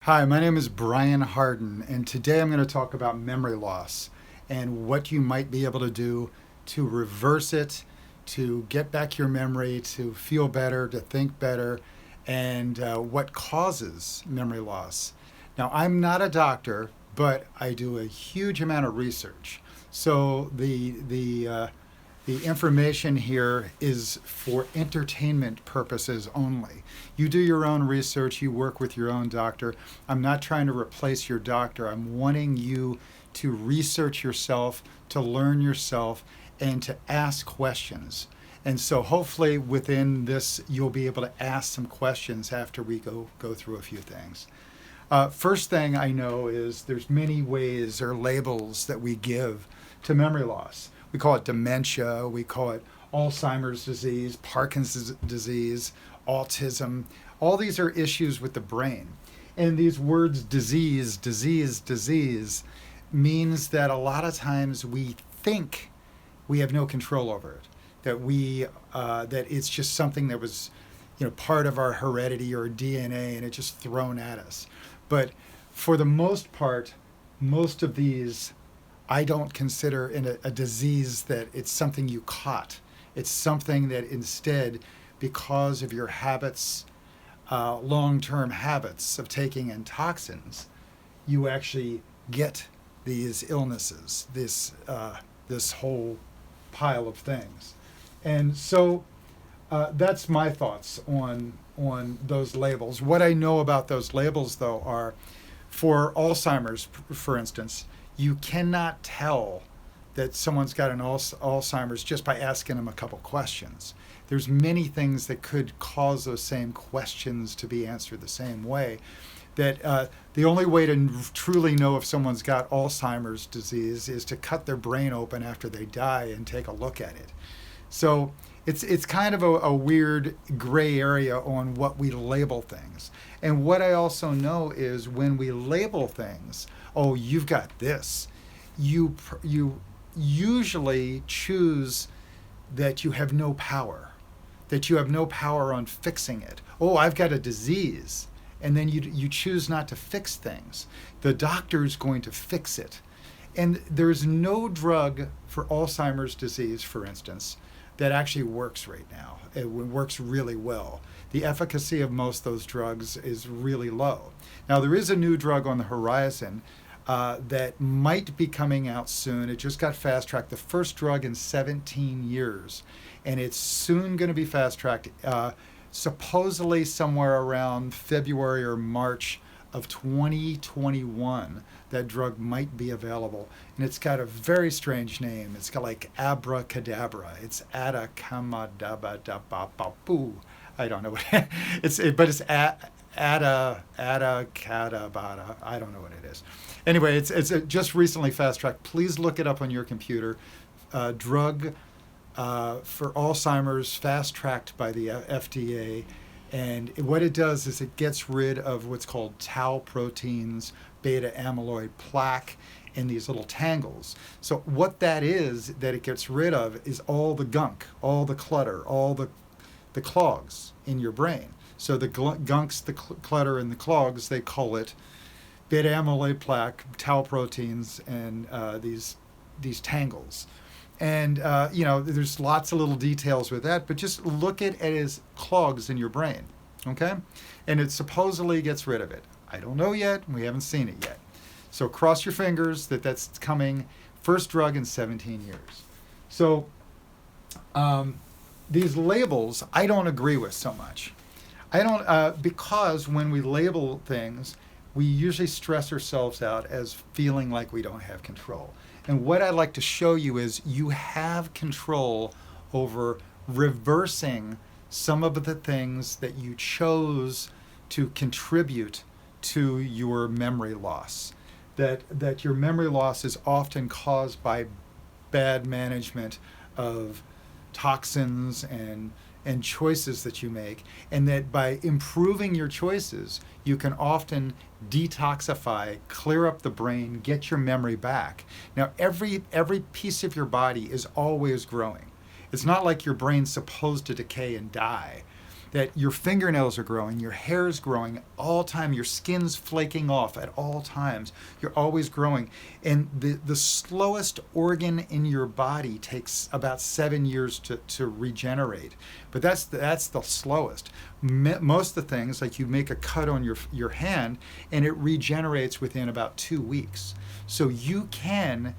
Hi, my name is Brian Hardin, and today I'm going to talk about memory loss and what you might be able to do to reverse it, to get back your memory, to feel better, to think better, and what causes memory loss. Now, I'm not a doctor, but I do a huge amount of research. So the information here is for entertainment purposes only. You do your own research, you work with your own doctor. I'm not trying to replace your doctor. I'm wanting you to research yourself, to learn yourself, and to ask questions. And so hopefully within this, you'll be able to ask some questions after we go through a few things. First thing I know is there's many ways or labels that we give to memory loss. We call it dementia, we call it Alzheimer's disease, Parkinson's disease, autism. All these are issues with the brain. And these words disease means that a lot of times we think we have no control over it. That it's just something that was, part of our heredity or DNA and it's just thrown at us. But for the most part, most of these I don't consider in a disease that it's something you caught. It's something that instead, because of your habits, long-term habits of taking in toxins, you actually get these illnesses, this whole pile of things. And so that's my thoughts on those labels. What I know about those labels, though, are for Alzheimer's, for instance, you cannot tell that someone's got an Alzheimer's just by asking them a couple questions. There's many things that could cause those same questions to be answered the same way. That the only way to truly know if someone's got Alzheimer's disease is to cut their brain open after they die and take a look at it. So it's kind of a weird gray area on what we label things. And what I also know is when we label things, oh, you've got this, you usually choose that you have no power, on fixing it. Oh, I've got a disease. And then you choose not to fix things. The doctor's going to fix it. And there's no drug for Alzheimer's disease, for instance, that actually works right now. It works really well. The efficacy of most of those drugs is really low. Now, there is a new drug on the horizon that might be coming out soon. It just got fast-tracked, the first drug in 17 years. And it's soon going to be fast-tracked, supposedly somewhere around February or March of 2021, that drug might be available. And it's got a very strange name. It's got like abracadabra. It's adakamadabadababu. I don't know what but it's adakadabada. I don't know what it is. Anyway, it's just recently fast-tracked. Please look it up on your computer. Drug for Alzheimer's, fast-tracked by the FDA. And what it does is it gets rid of what's called tau proteins, beta amyloid plaque, and these little tangles. So what that is that it gets rid of is all the gunk, all the clutter, all the clogs in your brain. So the gunks, the clutter, and the clogs, they call it beta amyloid plaque, tau proteins, and these tangles. And, there's lots of little details with that, but just look at it as clogs in your brain, okay? And it supposedly gets rid of it. I don't know yet. We haven't seen it yet. So cross your fingers that that's coming. First drug in 17 years. So these labels, I don't agree with so much. I don't, because when we label things, we usually stress ourselves out as feeling like we don't have control. And what I'd like to show you is you have control over reversing some of the things that you chose to contribute to your memory loss. That your memory loss is often caused by bad management of toxins and choices that you make, and that by improving your choices, you can often detoxify, clear up the brain, get your memory back. Now, every piece of your body is always growing. It's not like your brain's supposed to decay and die. that your fingernails are growing, your hair is growing all time, your skin's flaking off at all times. You're always growing. And the slowest organ in your body takes about 7 years to regenerate. But that's the slowest. Most of the things, like you make a cut on your hand and it regenerates within about 2 weeks. So you can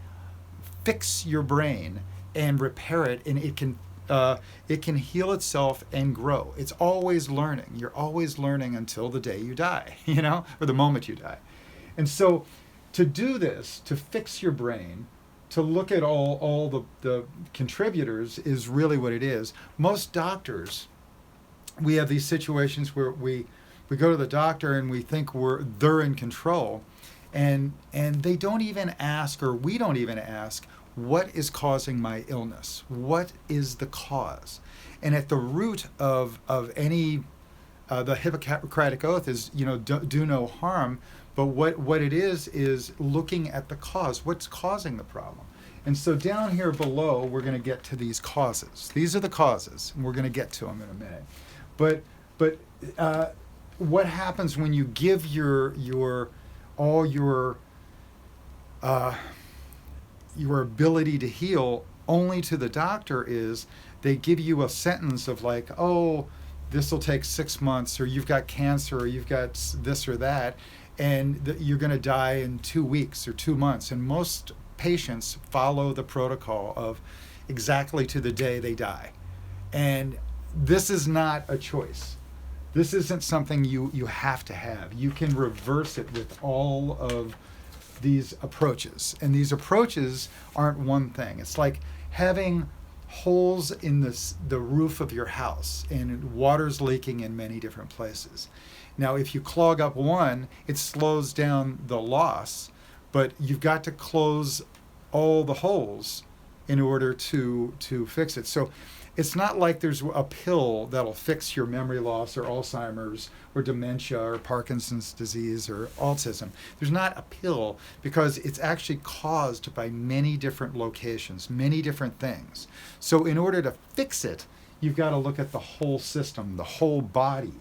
fix your brain and repair it, and it can heal itself and grow. It's always learning. You're always learning until the day you die, or the moment you die. And so to do this, to fix your brain, to look at all the contributors is really what it is. Most doctors, we have these situations where we go to the doctor and we think they're in control, and they don't even ask, or we don't even ask, what is causing my illness? What is the cause? And at the root of any, the Hippocratic Oath is, do no harm. But what it is looking at the cause. What's causing the problem? And so down here below, we're going to get to these causes. These are the causes, and we're going to get to them in a minute. But what happens when you give all your ability to heal only to the doctor is they give you a sentence of like, oh, this will take 6 months, or you've got cancer, or you've got this or that, and you're going to die in 2 weeks or 2 months. And most patients follow the protocol of exactly to the day they die. And this is not a choice. This isn't something you have to have. You can reverse it with all of these approaches. And these approaches aren't one thing. It's like having holes in the roof of your house and water's leaking in many different places. Now, if you clog up one, it slows down the loss, but you've got to close all the holes in order to fix it. So it's not like there's a pill that'll fix your memory loss or Alzheimer's or dementia or Parkinson's disease or autism. There's not a pill, because it's actually caused by many different locations, many different things. So in order to fix it, you've got to look at the whole system, the whole body,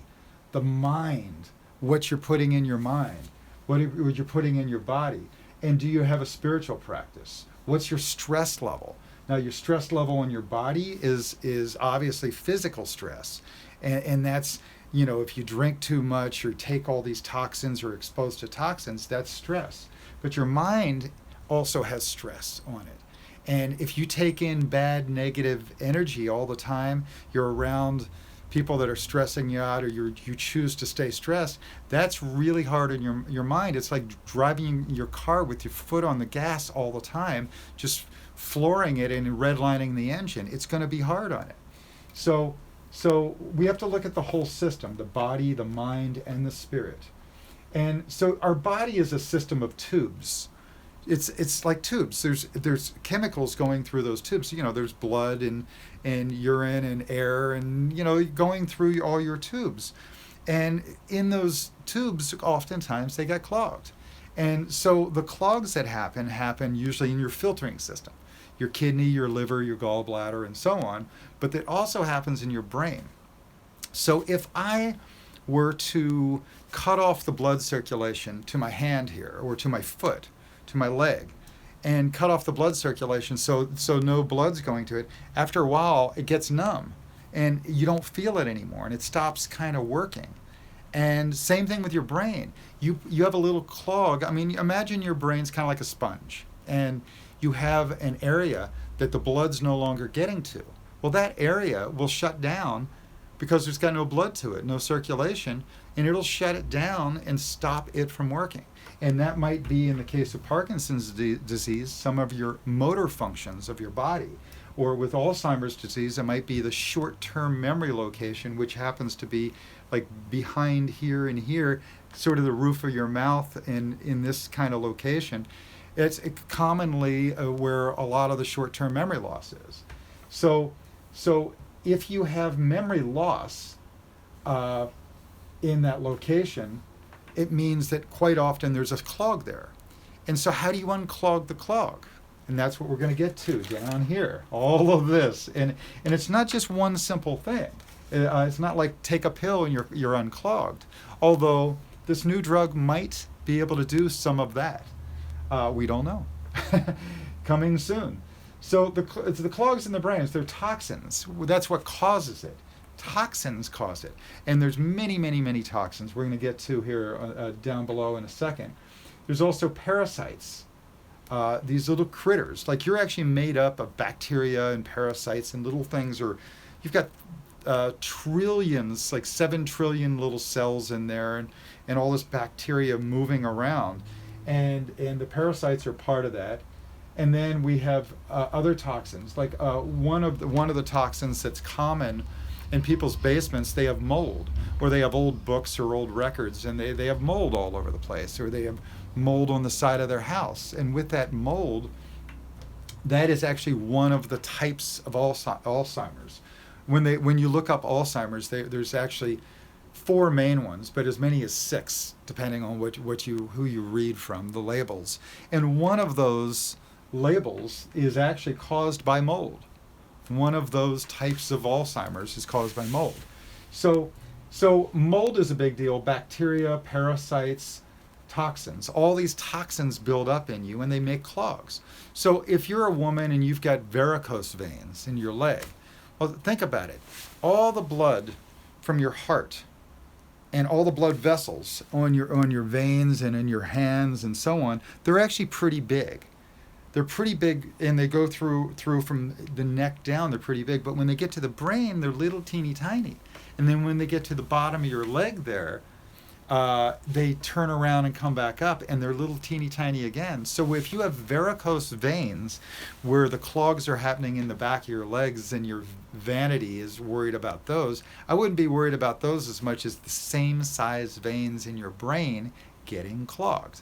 the mind, what you're putting in your mind, what you're putting in your body. And do you have a spiritual practice? What's your stress level? Now, your stress level in your body is obviously physical stress. And that's, if you drink too much or take all these toxins or exposed to toxins, that's stress. But your mind also has stress on it. And if you take in bad, negative energy all the time, you're around people that are stressing you out, or you choose to stay stressed, that's really hard on your mind. It's like driving your car with your foot on the gas all the time, just flooring it and redlining the engine. It's going to be hard on it. So we have to look at the whole system, the body, the mind, and the spirit. And so our body is a system of tubes. It's like tubes. There's chemicals going through those tubes. There's blood and urine and air and going through all your tubes. And in those tubes, oftentimes they get clogged. And so the clogs that happen usually in your filtering system, your kidney, your liver, your gallbladder, and so on. But that also happens in your brain. So if I were to cut off the blood circulation to my hand here, or to my foot, to my leg, and cut off the blood circulation so no blood's going to it, after a while it gets numb and you don't feel it anymore, and it stops kind of working. And same thing with your brain. You have a little clog. I mean, imagine your brain's kind of like a sponge, and you have an area that the blood's no longer getting to. Well, that area will shut down because there's got no blood to it, no circulation, and it'll shut it down and stop it from working. And that might be, in the case of Parkinson's disease, some of your motor functions of your body. Or with Alzheimer's disease, it might be the short-term memory location, which happens to be like behind here and here, sort of the roof of your mouth, and in this kind of location. It's commonly where a lot of the short-term memory loss is. So if you have memory loss in that location, it means that quite often there's a clog there. And so how do you unclog the clog? And that's what we're going to get to down here, all of this. And it's not just one simple thing. It's not like take a pill and you're unclogged. Although this new drug might be able to do some of that. We don't know. Coming soon. So it's the clogs in the brain. They're toxins. That's what causes it. Toxins cause it. And there's many, many, many toxins we're going to get to here down below in a second. There's also parasites. These little critters. Like you're actually made up of bacteria and parasites and little things. Or you've got trillions, like 7 trillion little cells in there, and all this bacteria moving around. And the parasites are part of that. And then we have other toxins. Like one of the toxins that's common in people's basements, they have mold, or they have old books or old records, and they have mold all over the place, or they have mold on the side of their house. And with that mold, that is actually one of the types of Alzheimer's. When you look up Alzheimer's, there's actually 4 main ones, but as many as 6, depending on who you read from, the labels. And one of those labels is actually caused by mold. One of those types of Alzheimer's is caused by mold. So mold is a big deal. Bacteria, parasites, toxins. All these toxins build up in you and they make clogs. So if you're a woman and you've got varicose veins in your leg, well, think about it. All the blood from your heart and all the blood vessels on your veins and in your hands and so on, they're actually pretty big. They're pretty big, and they go through from the neck down, they're pretty big. But when they get to the brain, they're little teeny tiny. And then when they get to the bottom of your leg there, they turn around and come back up, and they're little teeny tiny again. So if you have varicose veins where the clogs are happening in the back of your legs and your vanity is worried about those, I wouldn't be worried about those as much as the same size veins in your brain getting clogged.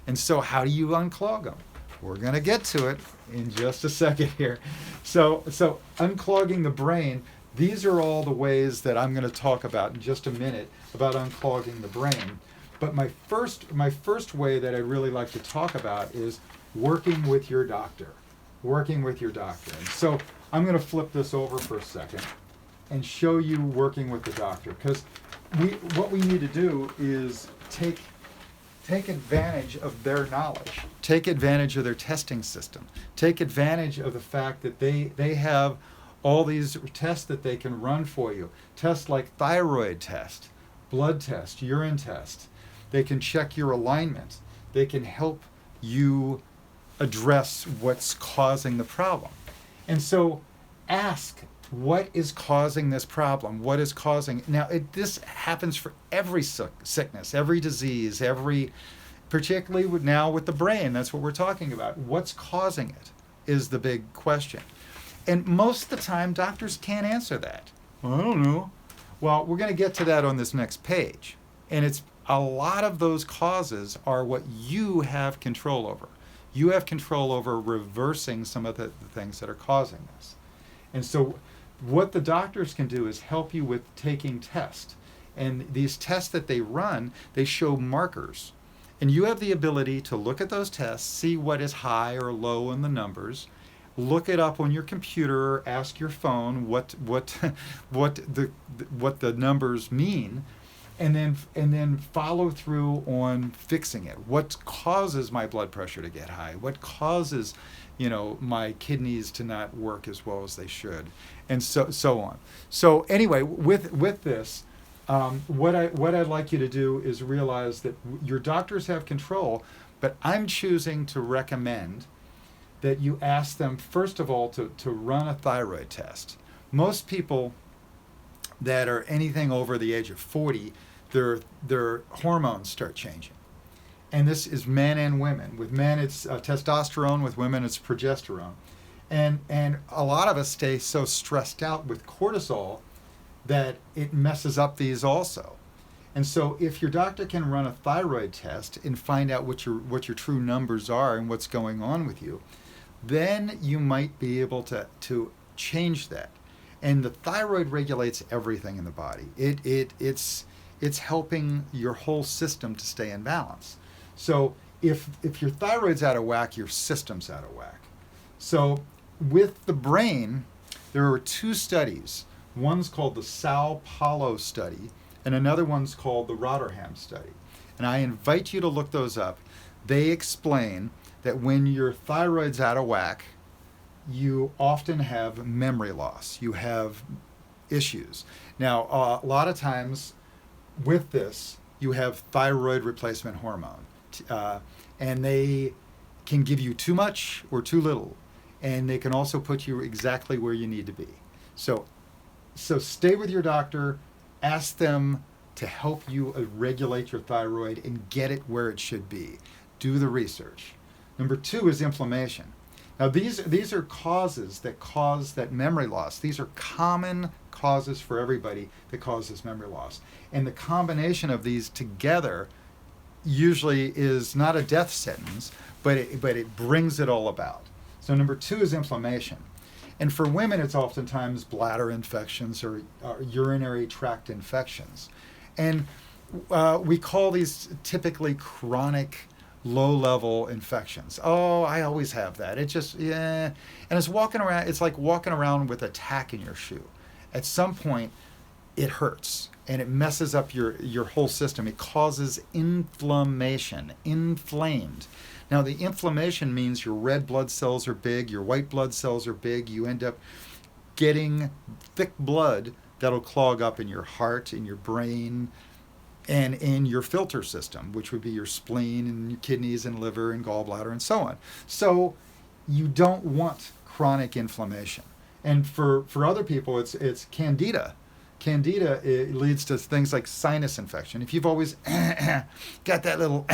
And so how do you unclog them? We're going to get to it in just a second here. So unclogging the brain, these are all the ways that I'm going to talk about in just a minute about unclogging the brain. But my first way that I'd really like to talk about is working with your doctor. Working with your doctor. And so I'm going to flip this over for a second and show you working with the doctor, because what we need to do is take advantage of their knowledge, take advantage of their testing system, take advantage of the fact that they have all these tests that they can run for you. Tests like thyroid test, blood test, urine test. They can check your alignment. They can help you address what's causing the problem. And so ask, what is causing this problem? What is causing? Now, this happens for every sickness, every disease, particularly now with the brain. That's what we're talking about. What's causing it is the big question. And most of the time, doctors can't answer that. Well, I don't know. Well, we're going to get to that on this next page. And it's a lot of those causes are what you have control over. You have control over reversing some of the things that are causing this. And so what the doctors can do is help you with taking tests. And these tests that they run, they show markers. And you have the ability to look at those tests, see what is high or low in the numbers, look it up on your computer, or ask your phone what the numbers mean, and then follow through on fixing it. What causes my blood pressure to get high? What causes, my kidneys to not work as well as they should, and so on. So anyway, with this, what I'd like you to do is realize that your doctors have control, but I'm choosing to recommend that you ask them, first of all, to run a thyroid test. Most people that are anything over the age of 40, their hormones start changing. And this is men and women. With men, it's testosterone. With women, it's progesterone. And a lot of us stay so stressed out with cortisol that it messes up these also. And so if your doctor can run a thyroid test and find out what your true numbers are and what's going on with you, then you might be able to change that. And the thyroid regulates everything in the body. It's helping your whole system to stay in balance. So if your thyroid's out of whack, your system's out of whack. So with the brain, there are 2 studies. One's called the Sao Paulo study, and another one's called the Rotterdam study. And I invite you to look those up. They explain that when your thyroid's out of whack, you often have memory loss. You have issues. Now, a lot of times with this, you have thyroid replacement hormone, and they can give you too much or too little, and they can also put you exactly where you need to be. So stay with your doctor, ask them to help you regulate your thyroid and get it where it should be. Do the research. Number 2 is inflammation. Now, these are causes that cause that memory loss. These are common causes for everybody that causes memory loss. And the combination of these together usually is not a death sentence, but it brings it all about. So number 2 is inflammation. And for women, it's oftentimes bladder infections or urinary tract infections. And we call these typically chronic low-level infections. Oh, I always have that. It just, yeah. And it's like walking around with a tack in your shoe. At some point, it hurts and it messes up your whole system. It causes inflammation, inflamed. Now, the inflammation means your red blood cells are big, your white blood cells are big. You end up getting thick blood that'll clog up in your heart, in your brain, and in your filter system, which would be your spleen and your kidneys and liver and gallbladder and so on. So you don't want chronic inflammation. And for other people, it's candida. Candida, it leads to things like sinus infection. If you've always got that little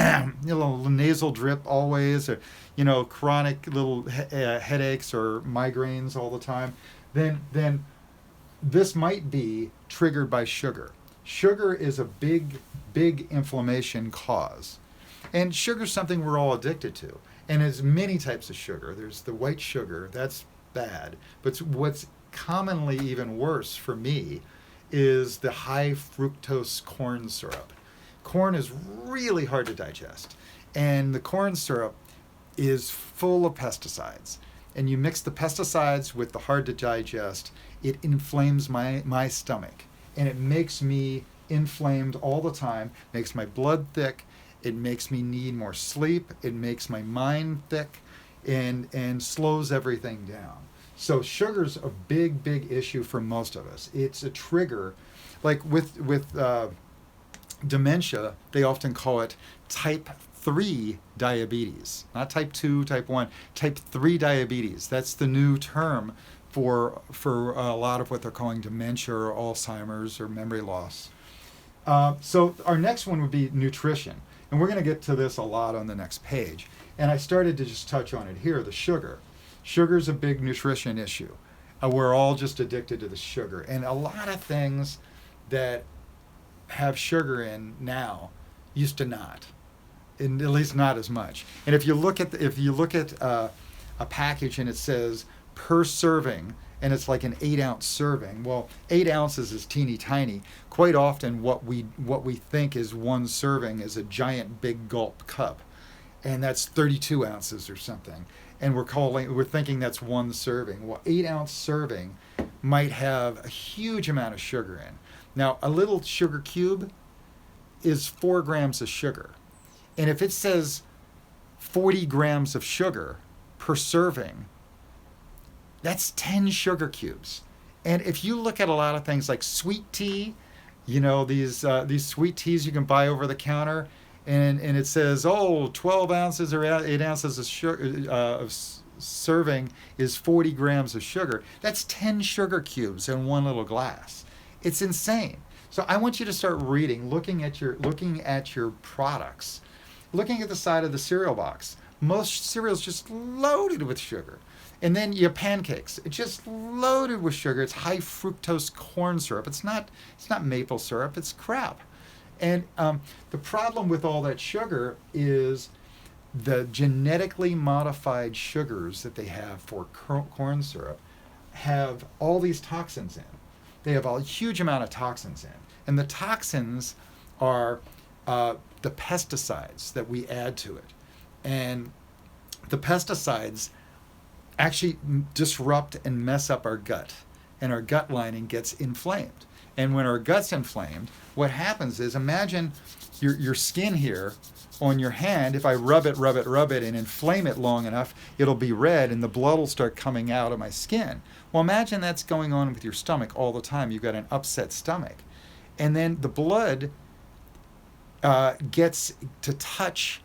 little nasal drip always, or chronic little headaches or migraines all the time, then this might be triggered by sugar. Sugar is a big inflammation cause. And sugar is something we're all addicted to. And there's many types of sugar. There's the white sugar, that's bad. But what's commonly even worse for me is the high fructose corn syrup. Corn is really hard to digest. And the corn syrup is full of pesticides. And you mix the pesticides with the hard to digest, it inflames my stomach. And it makes me inflamed all the time, makes my blood thick, it makes me need more sleep, it makes my mind thick, and slows everything down. So sugar's a big issue for most of us. It's a trigger. Like with dementia, they often call it type 3 diabetes, not type 2, type 1, type 3 diabetes. That's the new term for a lot of what they're calling dementia or Alzheimer's or memory loss. So our next one would be nutrition. And we're going to get to this a lot on the next page. And I started to just touch on it here, the sugar. Sugar's a big nutrition issue. We're all just addicted to the sugar. And a lot of things that have sugar in now used to not, and at least not as much. And if you look at a package and it says per serving, and it's like an 8-ounce serving. Well, 8 ounces is teeny tiny. Quite often, what we think is one serving is a giant big gulp cup, and that's 32 ounces or something. And we're thinking that's one serving. Well, 8-ounce serving might have a huge amount of sugar in. Now, a little sugar cube is 4 grams of sugar, and if it says 40 grams of sugar per serving, that's 10 sugar cubes. And if you look at a lot of things like sweet tea, these sweet teas you can buy over the counter, and it says, 12 ounces or 8 ounces of sugar, serving is 40 grams of sugar. That's 10 sugar cubes in one little glass. It's insane. So I want you to start reading, looking at your products, looking at the side of the cereal box. Most cereal's just loaded with sugar. And then your pancakes, it's just loaded with sugar. It's high fructose corn syrup. It's not maple syrup. It's crap. And the problem with all that sugar is the genetically modified sugars that they have for corn syrup have all these toxins in. They have a huge amount of toxins in. And the toxins are the pesticides that we add to it. And the pesticides actually disrupt and mess up our gut. and our gut lining gets inflamed. And when our gut's inflamed, what happens is, imagine your skin here on your hand. If I rub it, and inflame it long enough, it'll be red and the blood will start coming out of my skin. Well, imagine that's going on with your stomach all the time. You've got an upset stomach. And then the blood gets to touch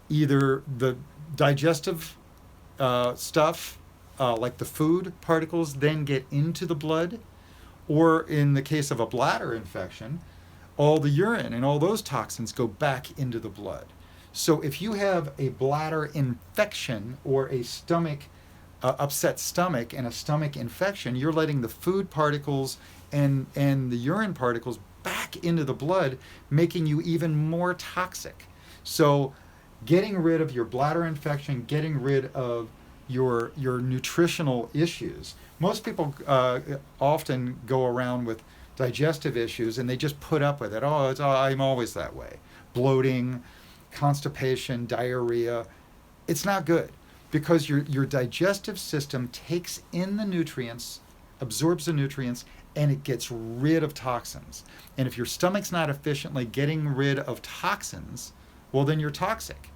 either the digestive stuff, like the food particles, then get into the blood, or in the case of a bladder infection, all the urine and all those toxins go back into the blood. So if you have a bladder infection or a stomach, upset stomach and a stomach infection, you're letting the food particles and the urine particles back into the blood, making you even more toxic. So getting rid of your bladder infection, getting rid of your nutritional issues. Most people often go around with digestive issues and they just put up with it. Oh, I'm always that way. Bloating, constipation, diarrhea. It's not good, because your digestive system takes in the nutrients, absorbs the nutrients, and it gets rid of toxins. And if your stomach's not efficiently getting rid of toxins, well, then you're toxic.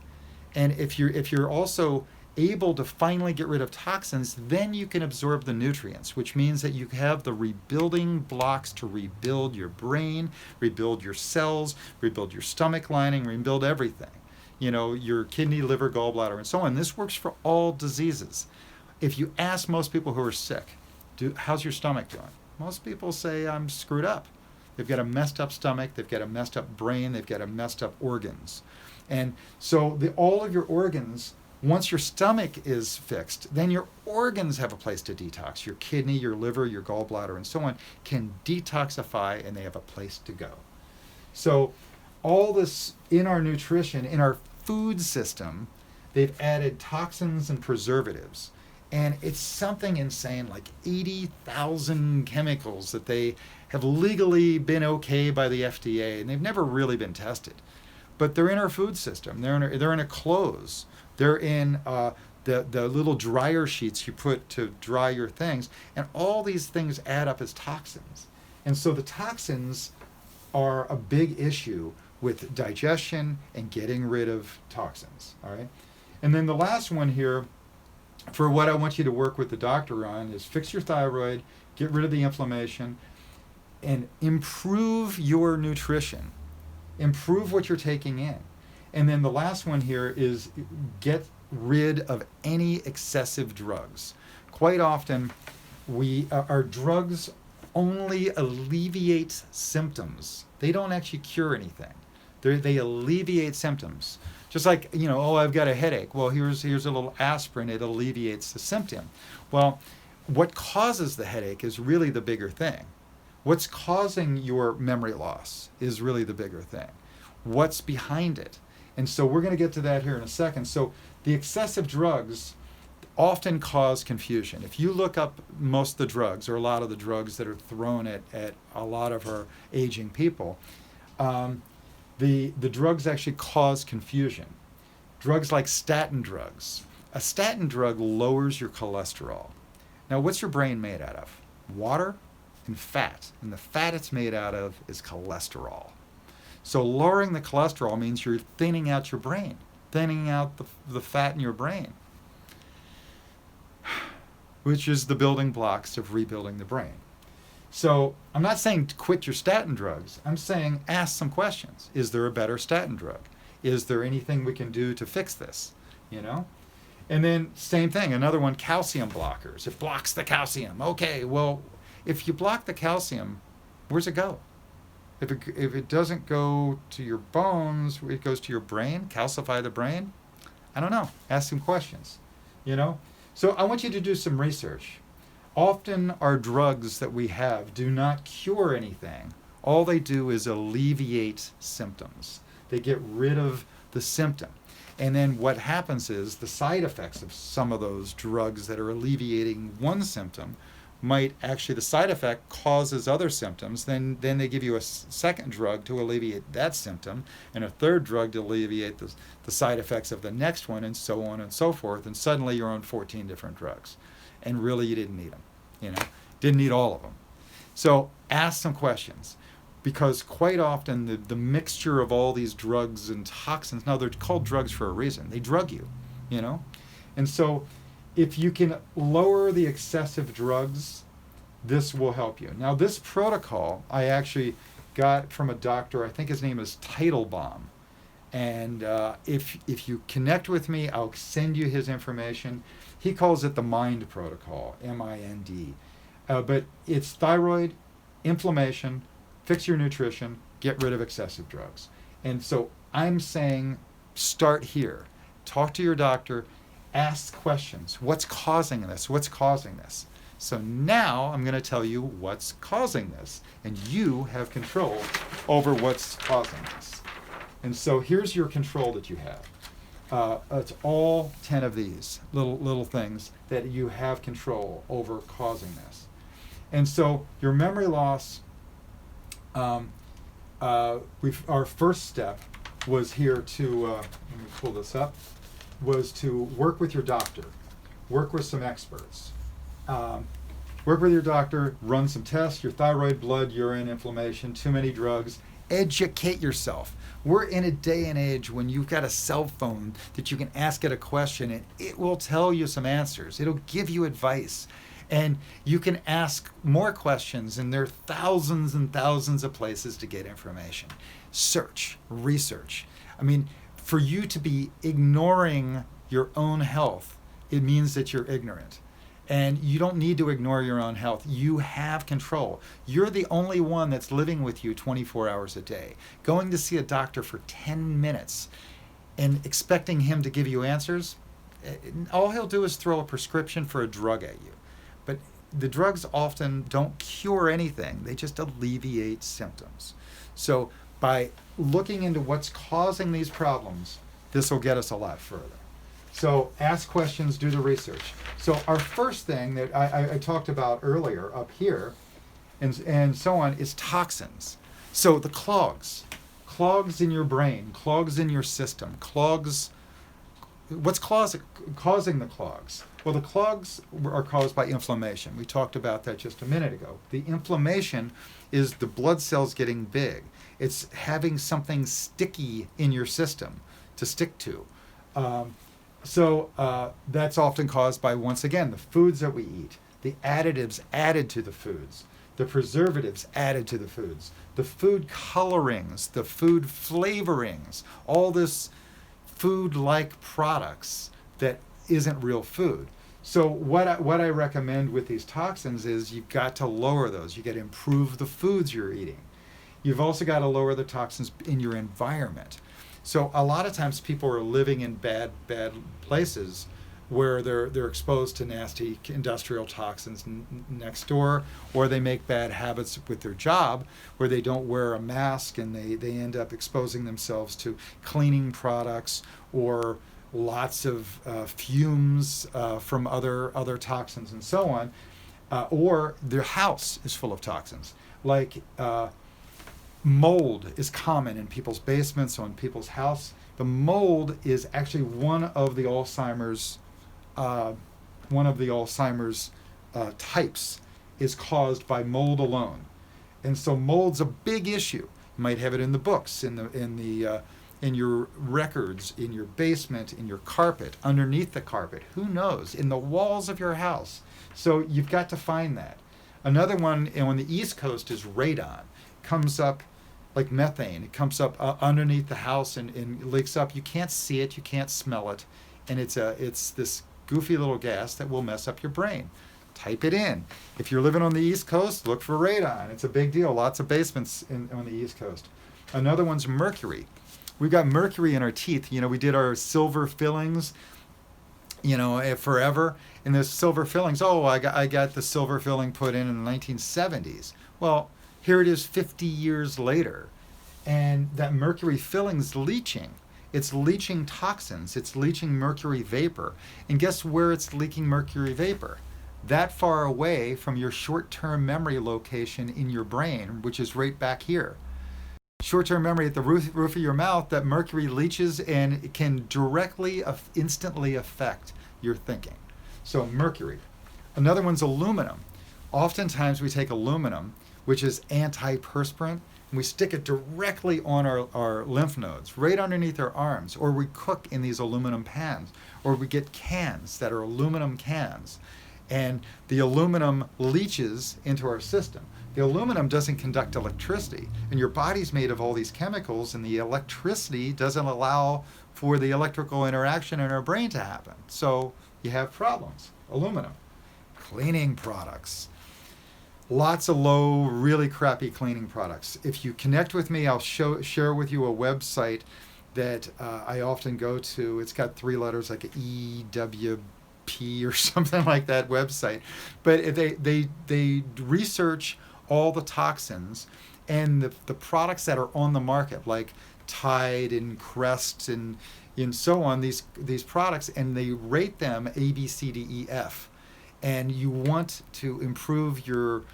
And if you're also able to finally get rid of toxins, then you can absorb the nutrients, which means that you have the rebuilding blocks to rebuild your brain, rebuild your cells, rebuild your stomach lining, rebuild everything. You know, your kidney, liver, gallbladder, and so on. This works for all diseases. If you ask most people who are sick, how's your stomach doing? Most people say, I'm screwed up. They've got a messed up stomach, they've got a messed up brain, they've got a messed up organs. And so all of your organs, once your stomach is fixed, then your organs have a place to detox. Your kidney, your liver, your gallbladder, and so on can detoxify, and they have a place to go. So all this in our nutrition, in our food system, they've added toxins and preservatives. And it's something insane, like 80,000 chemicals that they have legally been okay by the FDA, and they've never really been tested. But they're in our food system. They're in our clothes. They're in the little dryer sheets you put to dry your things. And all these things add up as toxins. And so the toxins are a big issue with digestion and getting rid of toxins. All right. And then the last one here, for what I want you to work with the doctor on, is fix your thyroid, get rid of the inflammation, and improve your nutrition. Improve what you're taking in. And then the last one here is get rid of any excessive drugs. Quite often, our drugs only alleviate symptoms. They don't actually cure anything. They alleviate symptoms. Just like, I've got a headache. Well, here's a little aspirin. It alleviates the symptom. Well, what causes the headache is really the bigger thing. What's causing your memory loss is really the bigger thing. What's behind it? And so we're going to get to that here in a second. So the excessive drugs often cause confusion. If you look up most of the drugs, or a lot of the drugs that are thrown at a lot of our aging people, the drugs actually cause confusion. Drugs like statin drugs. A statin drug lowers your cholesterol. Now, what's your brain made out of? Water and fat. And the fat it's made out of is cholesterol. So lowering the cholesterol means you're thinning out your brain, thinning out the fat in your brain, which is the building blocks of rebuilding the brain. So I'm not saying to quit your statin drugs. I'm saying ask some questions. Is there a better statin drug? Is there anything we can do to fix this? And then same thing, another one, calcium blockers. It blocks the calcium. Okay, well, if you block the calcium, where's it go? If it doesn't go to your bones, it goes to your brain, calcify the brain? I don't know. Ask some questions, So I want you to do some research. Often our drugs that we have do not cure anything. All they do is alleviate symptoms. They get rid of the symptom. And then what happens is the side effects of some of those drugs that are alleviating one symptom might actually, the side effect causes other symptoms. Then they give you a second drug to alleviate that symptom, and a third drug to alleviate the side effects of the next one, and so on and so forth. And suddenly you're on 14 different drugs. And really you didn't need them. Didn't need all of them. So ask some questions, because quite often the mixture of all these drugs and toxins, now they're called drugs for a reason. They drug you, you know? And so if you can lower the excessive drugs, this will help you. Now this protocol I actually got from a doctor, I think his name is Teitelbaum. And if you connect with me, I'll send you his information. He calls it the MIND protocol, M-I-N-D. But it's thyroid, inflammation, fix your nutrition, get rid of excessive drugs. And so I'm saying start here. Talk to your doctor, ask questions. What's causing this? What's causing this? So now I'm going to tell you what's causing this, and you have control over what's causing this. And so here's your control that you have. It's all 10 of these little things that you have control over causing this. And so your memory loss, our first step was here to, let me pull this up, was to work with your doctor, work with some experts. Work with your doctor, run some tests, your thyroid, blood, urine, inflammation, too many drugs. Educate yourself. We're in a day and age when you've got a cell phone that you can ask it a question and it will tell you some answers. It'll give you advice. And you can ask more questions, and there are thousands and thousands of places to get information. Search, research. I mean, for you to be ignoring your own health, it means that you're ignorant. And you don't need to ignore your own health. You have control. You're the only one that's living with you 24 hours a day. Going to see a doctor for 10 minutes and expecting him to give you answers, all he'll do is throw a prescription for a drug at you. But the drugs often don't cure anything. They just alleviate symptoms. So by looking into what's causing these problems, this will get us a lot further. So ask questions, do the research. So our first thing that I talked about earlier up here and so on is toxins. So the clogs in your brain, clogs in your system, clogs. What's causing the clogs? Well, the clogs are caused by inflammation. We talked about that just a minute ago. The inflammation is the blood cells getting big. It's having something sticky in your system to stick to. So that's often caused by, once again, the foods that we eat, the additives added to the foods, the preservatives added to the foods, the food colorings, the food flavorings, all this food-like products that isn't real food. So what I recommend with these toxins is you've got to lower those. You got to improve the foods you're eating. You've also got to lower the toxins in your environment. So a lot of times people are living in bad places where they're exposed to nasty industrial toxins next door, or they make bad habits with their job where they don't wear a mask and they end up exposing themselves to cleaning products or lots of fumes from other toxins and so on, or their house is full of toxins. Like mold is common in people's basements or in people's house. The mold is actually one of the Alzheimer's types is caused by mold alone, and so mold's a big issue. You might have it in the books, in your records, in your basement, in your carpet, underneath the carpet. Who knows? In the walls of your house. So you've got to find that. Another one on the East Coast is radon. Comes up like methane. It comes up underneath the house and leaks up. You can't see it, you can't smell it, and it's this goofy little gas that will mess up your brain. Type it in. If you're living on the East Coast, look for radon. It's a big deal. Lots of basements on the East Coast. Another one's mercury. We've got mercury in our teeth. You know, we did our silver fillings, forever. And those silver fillings, I got the silver filling put in the 1970s. Well, here it is 50 years later, and that mercury filling's leaching. It's leaching toxins. It's leaching mercury vapor. And guess where it's leaking mercury vapor? That far away from your short-term memory location in your brain, which is right back here. Short-term memory at the roof of your mouth, that mercury leaches and it can directly, instantly affect your thinking. So mercury. Another one's aluminum. Oftentimes we take aluminum, which is antiperspirant, and we stick it directly on our lymph nodes, right underneath our arms, or we cook in these aluminum pans, or we get cans that are aluminum cans, and the aluminum leaches into our system. The aluminum doesn't conduct electricity, and your body's made of all these chemicals, and the electricity doesn't allow for the electrical interaction in our brain to happen. So you have problems. Aluminum. Cleaning products. Lots of low, really crappy cleaning products. If you connect with me, I'll share with you a website that I often go to. It's got 3 letters like EWP or something like that website. But they research all the toxins and the products that are on the market, like Tide and Crest and so on, these products, and they rate them A, B, C, D, E, F. And you want to improve your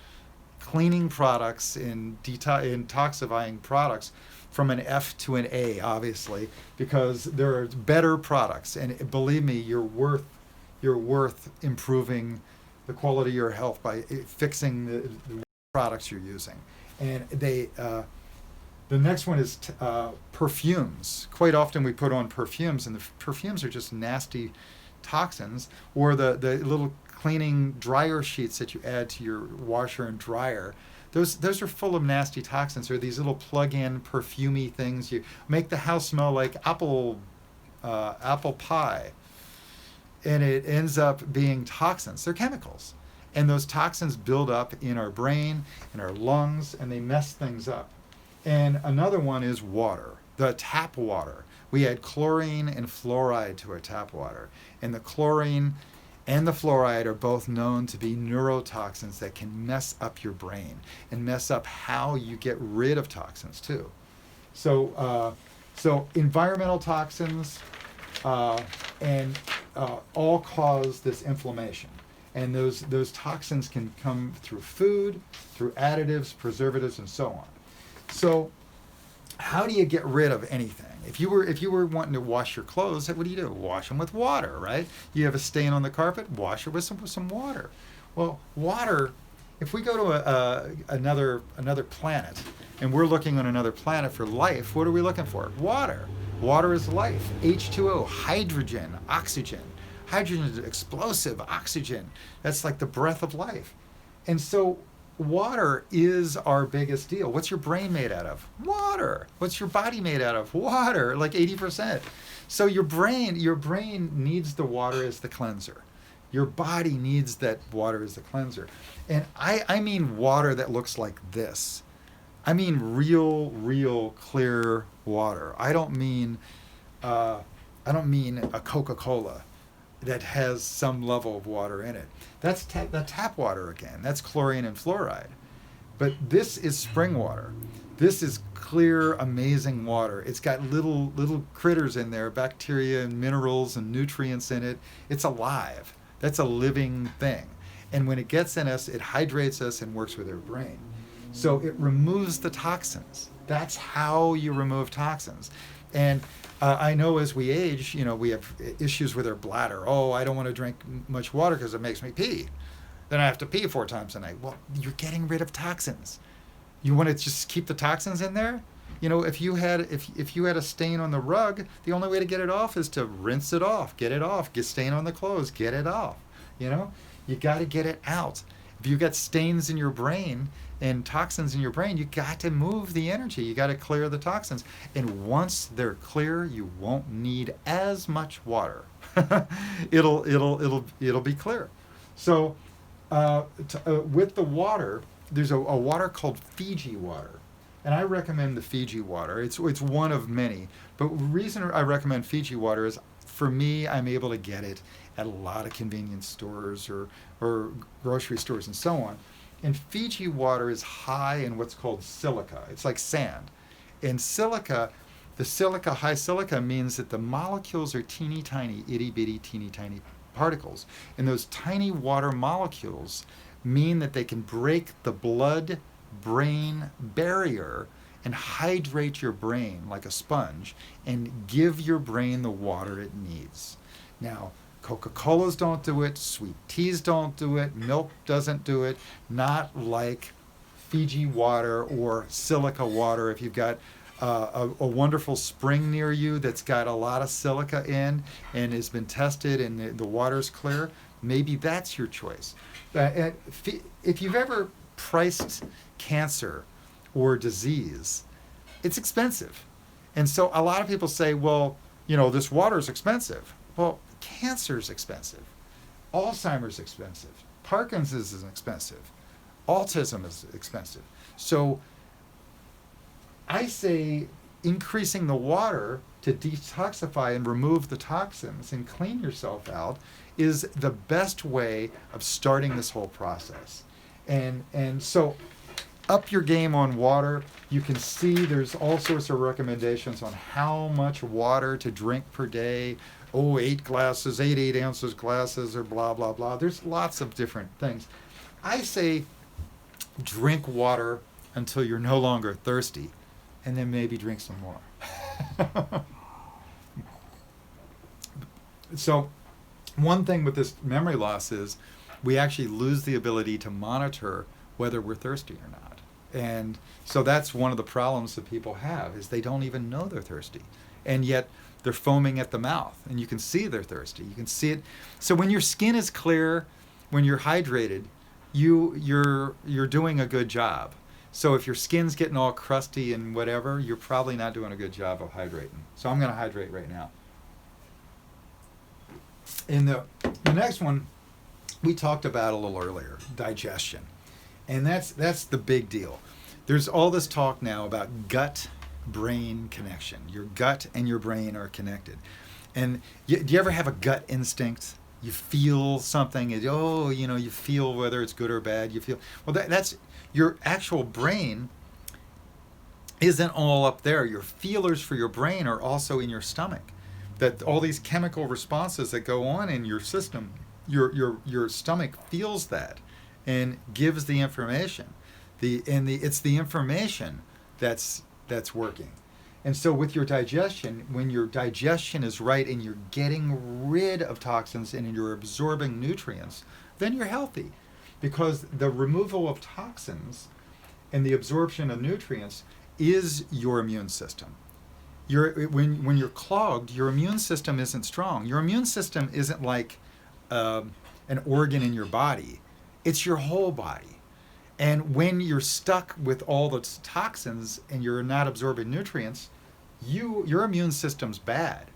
cleaning products and detoxifying products from an F to an A, obviously, because there are better products. And believe me, you're worth improving the quality of your health by fixing the products you're using. And the next one is perfumes. Quite often we put on perfumes, and the perfumes are just nasty toxins, or the little cleaning dryer sheets that you add to your washer and dryer. Those are full of nasty toxins. Or these little plug-in perfumey things. You make the house smell like apple pie, and it ends up being toxins. They're chemicals, and those toxins build up in our brain, in our lungs, and they mess things up. And another one is water, the tap water. We add chlorine and fluoride to our tap water, and the chlorine and the fluoride are both known to be neurotoxins that can mess up your brain and mess up how you get rid of toxins too. So environmental toxins and all cause this inflammation. And those toxins can come through food, through additives, preservatives, and so on. So how do you get rid of anything? If you were wanting to wash your clothes, what do? Wash them with water, right? You have a stain on the carpet, wash it with some water. Well, water, if we go to another planet, and we're looking on another planet for life, what are we looking for? Water. Water is life. H2O, hydrogen, oxygen. Hydrogen is explosive, oxygen. That's like the breath of life. And so water is our biggest deal. What's your brain made out of? Water. What's your body made out of? Water, like 80%. So your brain needs the water as the cleanser. Your body needs that water as the cleanser. And I mean water that looks like this. I mean real clear water. I don't mean a Coca-Cola that has some level of water in it. That's the tap water again. That's chlorine and fluoride. But this is spring water. This is clear, amazing water. It's got little critters in there, bacteria and minerals and nutrients in it. It's alive. That's a living thing. And when it gets in us, it hydrates us and works with our brain. So it removes the toxins. That's how you remove toxins. And I know as we age, we have issues with our bladder. Oh, I don't want to drink much water because it makes me pee. Then I have to pee 4 times a night. Well, you're getting rid of toxins. You want to just keep the toxins in there? If you had a stain on the rug, the only way to get it off is to rinse it off, get it off. Get stain on the clothes, get it off. You got to get it out. If you got stains in your brain and toxins in your brain, you got to move the energy. You got to clear the toxins. And once they're clear, you won't need as much water. It'll be clear. So with the water, there's a water called Fiji Water. And I recommend the Fiji Water. It's one of many. But the reason I recommend Fiji Water is, for me, I'm able to get it at a lot of convenience stores or grocery stores and so on. And Fiji water is high in what's called silica. It's like sand. And high silica means that the molecules are teeny tiny, itty bitty, teeny tiny particles. And those tiny water molecules mean that they can break the blood-brain barrier and hydrate your brain like a sponge and give your brain the water it needs. Now, Coca-Colas don't do it, sweet teas don't do it, milk doesn't do it, not like Fiji water or silica water. If you've got a wonderful spring near you that's got a lot of silica in and has been tested and the water's clear, maybe that's your choice. If you've ever priced cancer or disease, it's expensive. And so a lot of people say, well, this water is expensive. Well, cancer is expensive. Alzheimer's is expensive. Parkinson's is expensive. Autism is expensive. So I say increasing the water to detoxify and remove the toxins and clean yourself out is the best way of starting this whole process. And so up your game on water. You can see there's all sorts of recommendations on how much water to drink per day. 8 glasses, 8 ounces glasses, or blah, blah, blah. There's lots of different things. I say drink water until you're no longer thirsty, and then maybe drink some more. So one thing with this memory loss is we actually lose the ability to monitor whether we're thirsty or not. And so that's one of the problems that people have, is they don't even know they're thirsty. And yet they're foaming at the mouth, and you can see they're thirsty. You can see it. So when your skin is clear, when you're hydrated, you're doing a good job. So if your skin's getting all crusty and whatever, you're probably not doing a good job of hydrating. So I'm going to hydrate right now. In the next one, we talked about a little earlier, digestion. And that's the big deal. There's all this talk now about gut-brain connection. Your gut and your brain are connected. And do you ever have a gut instinct? You feel something, and, you feel whether it's good or bad. You feel, well, that's your actual brain isn't all up there. Your feelers for your brain are also in your stomach. That all these chemical responses that go on in your system, your stomach feels that and gives the information. It's the information that's working. And so with your digestion, when your digestion is right and you're getting rid of toxins and you're absorbing nutrients, then you're healthy. Because the removal of toxins and the absorption of nutrients is your immune system. When you're clogged, your immune system isn't strong. Your immune system isn't like an organ in your body. It's your whole body. And when you're stuck with all the toxins and you're not absorbing nutrients, your immune system's bad.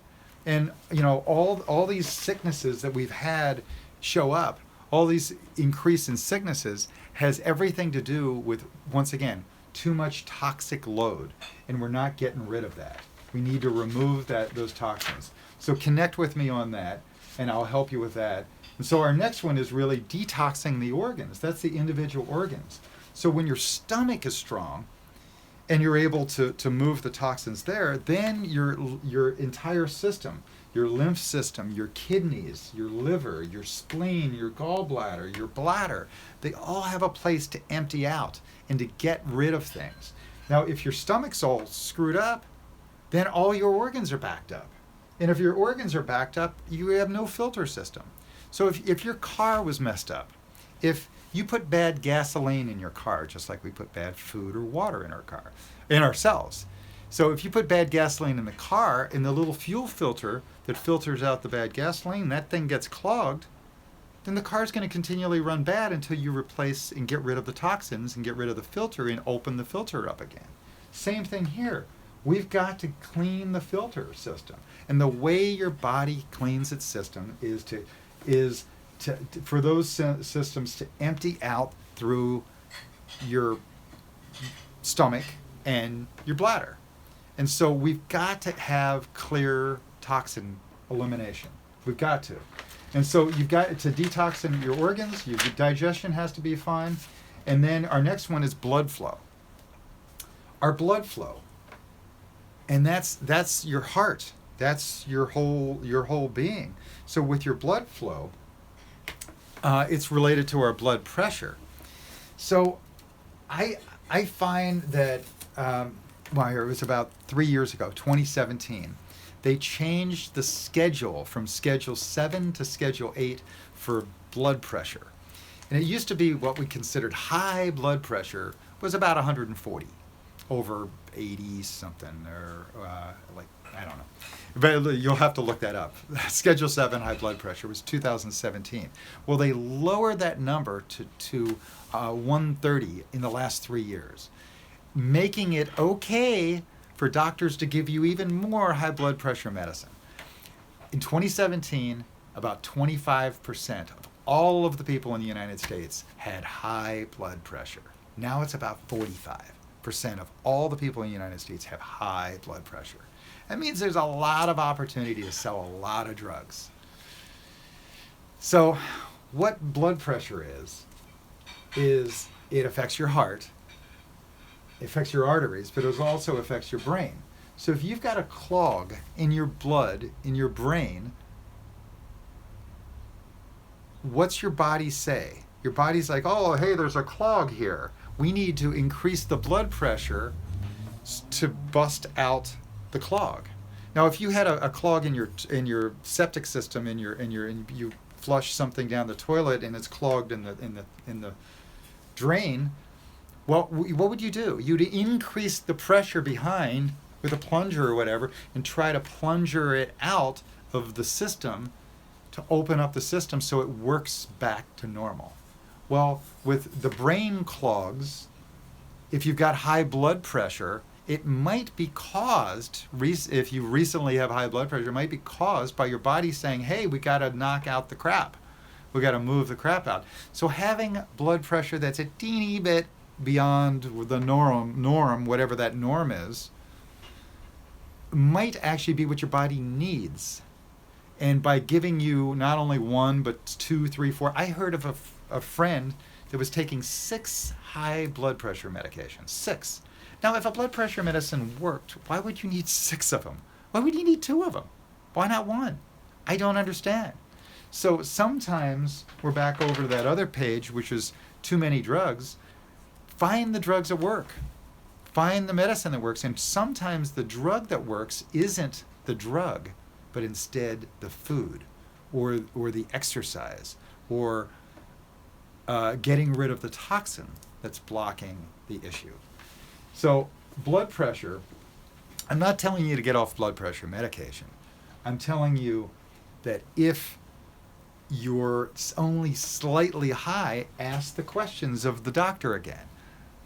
And all these sicknesses that we've had show up, all these increase in sicknesses has everything to do with, once again, too much toxic load, and we're not getting rid of that. We need to remove those toxins. So connect with me on that, and I'll help you with that. And so our next one is really detoxing the organs. That's the individual organs. So when your stomach is strong and you're able to move the toxins there, then your entire system, your lymph system, your kidneys, your liver, your spleen, your gallbladder, your bladder, they all have a place to empty out and to get rid of things. Now, if your stomach's all screwed up, then all your organs are backed up. And if your organs are backed up, you have no filter system. So if your car was messed up, if you put bad gasoline in your car, just like we put bad food or water in our car, in ourselves. So if you put bad gasoline in the car, and the little fuel filter that filters out the bad gasoline, that thing gets clogged, then the car's going to continually run bad until you replace and get rid of the toxins and get rid of the filter and open the filter up again. Same thing here. We've got to clean the filter system. And the way your body cleans its system is for those systems to empty out through your stomach and your bladder. And so we've got to have clear toxin elimination. We've got to. And so you've got to detox in your organs, your digestion has to be fine. And then our next one is blood flow. Our blood flow. And that's your heart. That's your whole being. So with your blood flow, it's related to our blood pressure. So I find that it was about 3 years ago, 2017, they changed the schedule from Schedule 7 to Schedule 8 for blood pressure. And it used to be what we considered high blood pressure was about 140 over 80 something, or I don't know. But you'll have to look that up. Schedule 7 high blood pressure was 2017. Well, they lowered that number to 130 in the last 3 years, making it okay for doctors to give you even more high blood pressure medicine. In 2017, about 25% of all of the people in the United States had high blood pressure. Now it's about 45% of all the people in the United States have high blood pressure. That means there's a lot of opportunity to sell a lot of drugs. So what blood pressure is it affects your heart, it affects your arteries, but it also affects your brain. So if you've got a clog in your blood, in your brain, what's your body say? Your body's like, oh, hey, there's a clog here. We need to increase the blood pressure to bust out the clog. Now, if you had a clog in your septic system, you flush something down the toilet and it's clogged in the drain, well, what would you do? You'd increase the pressure behind with a plunger or whatever and try to plunger it out of the system to open up the system so it works back to normal. Well, with the brain clogs, if you've got high blood pressure, it might be caused, if you recently have high blood pressure, it might be caused by your body saying, hey, we got to knock out the crap. We got to move the crap out. So having blood pressure that's a teeny bit beyond the norm, whatever that norm is, might actually be what your body needs. And by giving you not only 1, but 2, 3, 4, I heard of a friend that was taking 6 high blood pressure medications. 6. Now, if a blood pressure medicine worked, why would you need 6 of them? Why would you need 2 of them? Why not 1? I don't understand. So sometimes we're back over to that other page, which is too many drugs. Find the drugs that work. Find the medicine that works. And sometimes the drug that works isn't the drug, but instead the food or the exercise or getting rid of the toxin that's blocking the issue. So blood pressure, I'm not telling you to get off blood pressure medication. I'm telling you that if you're only slightly high, ask the questions of the doctor again.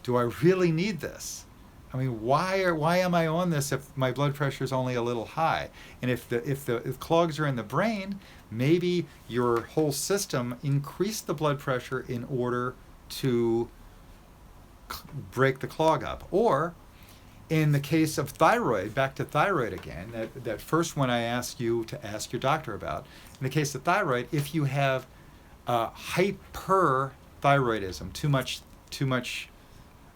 Do I really need this? I mean, why am I on this if my blood pressure is only a little high? And if clogs are in the brain, maybe your whole system increased the blood pressure in order to break the clog up. Or in the case of thyroid, back to thyroid again, that first one I asked you to ask your doctor about. In the case of thyroid, if you have hyperthyroidism, too much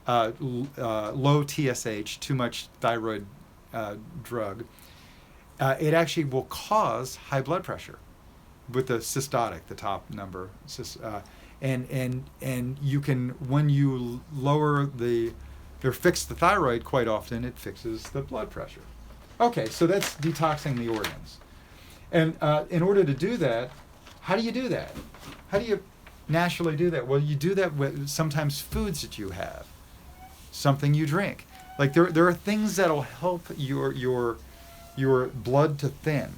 low TSH, too much thyroid drug, it actually will cause high blood pressure with the systotic, the top number. And you can, when you lower or fix the thyroid, quite often it fixes the blood pressure. Okay, so that's detoxing the organs. And in order to do that, how do you do that? How do you naturally do that? Well, you do that with sometimes foods that you have, something you drink. Like there are things that'll help your blood to thin,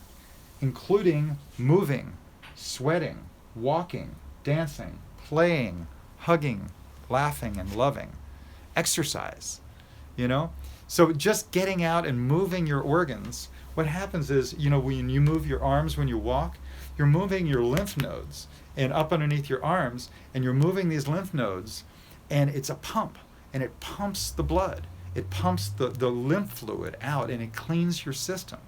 including moving, sweating, walking, dancing, playing, hugging, laughing, and loving. Exercise, So just getting out and moving your organs, what happens is, when you move your arms when you walk, you're moving your lymph nodes and up underneath your arms, and you're moving these lymph nodes, and it's a pump, and it pumps the blood. It pumps the lymph fluid out, and it cleans your system.